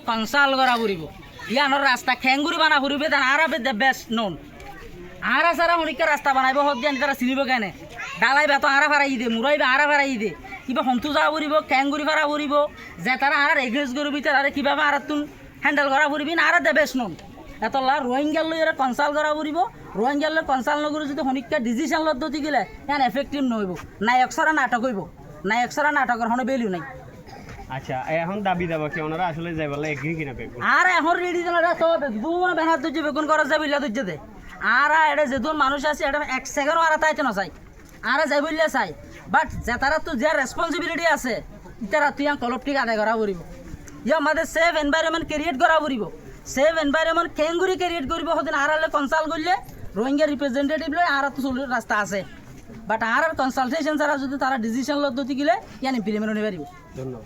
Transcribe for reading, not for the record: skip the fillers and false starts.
Consul করা ফুরিব ইয়ানোর রাস্তা খেঙ্গুরি বানা ফুরিবে তার আরাবে দ্য বেস্ট নোন আরা সারা হনিকা রাস্তা বানাইব হদ জানি তারা চিনিব কেনে ডালাইবা তো আরা ফারাই দে মুরাইবা আরা ফারাই দে কিবা হন্তু যা ফুরিব খেঙ্গুরি ফারা ফুরিব যে তারা আর এগ্রেস করবি তারা কিভাবে আর তুন হ্যান্ডেল করা ফুরিবি না আর দ্য বেস্ট নোন এতলা রোহিঙ্গার লই এরা কনসাল করা ফুরিব রোহিঙ্গার লই কনসাল নগর যদি হনিকা ডিসিশন লদ্দতি গেলে ইয়ান এফেক্টিভ নহইব না একসরা নাটক হইব না একসরা নাটকের হনে ভ্যালু নাই। আচ্ছা এখন দাবি দাবা কি ওনারা আসলে যাই বলে এগ্রি কিনা বেগুন আর এখন রেডি জানা তো বেগুন বেনার দুজ বেগুন করা যাবে ইলা দুজ দে আর এটা যেদুন মানুষ আছে এটা এক সেকেন্ডও আর তাইতে না চাই আর যাই বললে চাই বাট যে তারা তো যে রেসপন্সিবিলিটি আছে তারা তুই কলপটিক আদায় করা পড়ব ইয়ে আমাদের সেফ এনভায়রনমেন্ট ক্রিয়েট করা পড়ব সেফ এনভায়রনমেন্ট কেঙ্গুরি ক্রিয়েট করব হদিন আর কনসাল্ট করলে রোহিঙ্গা রিপ্রেজেন্টেটিভ লয় আর তো চলির রাস্তা আছে বাট আর কনসালটেশন ছাড়া যদি তারা ডিসিশন লদ্দতি গেলে ইয়ান ইমপ্লিমেন্ট হতে পারিব। ধন্যবাদ।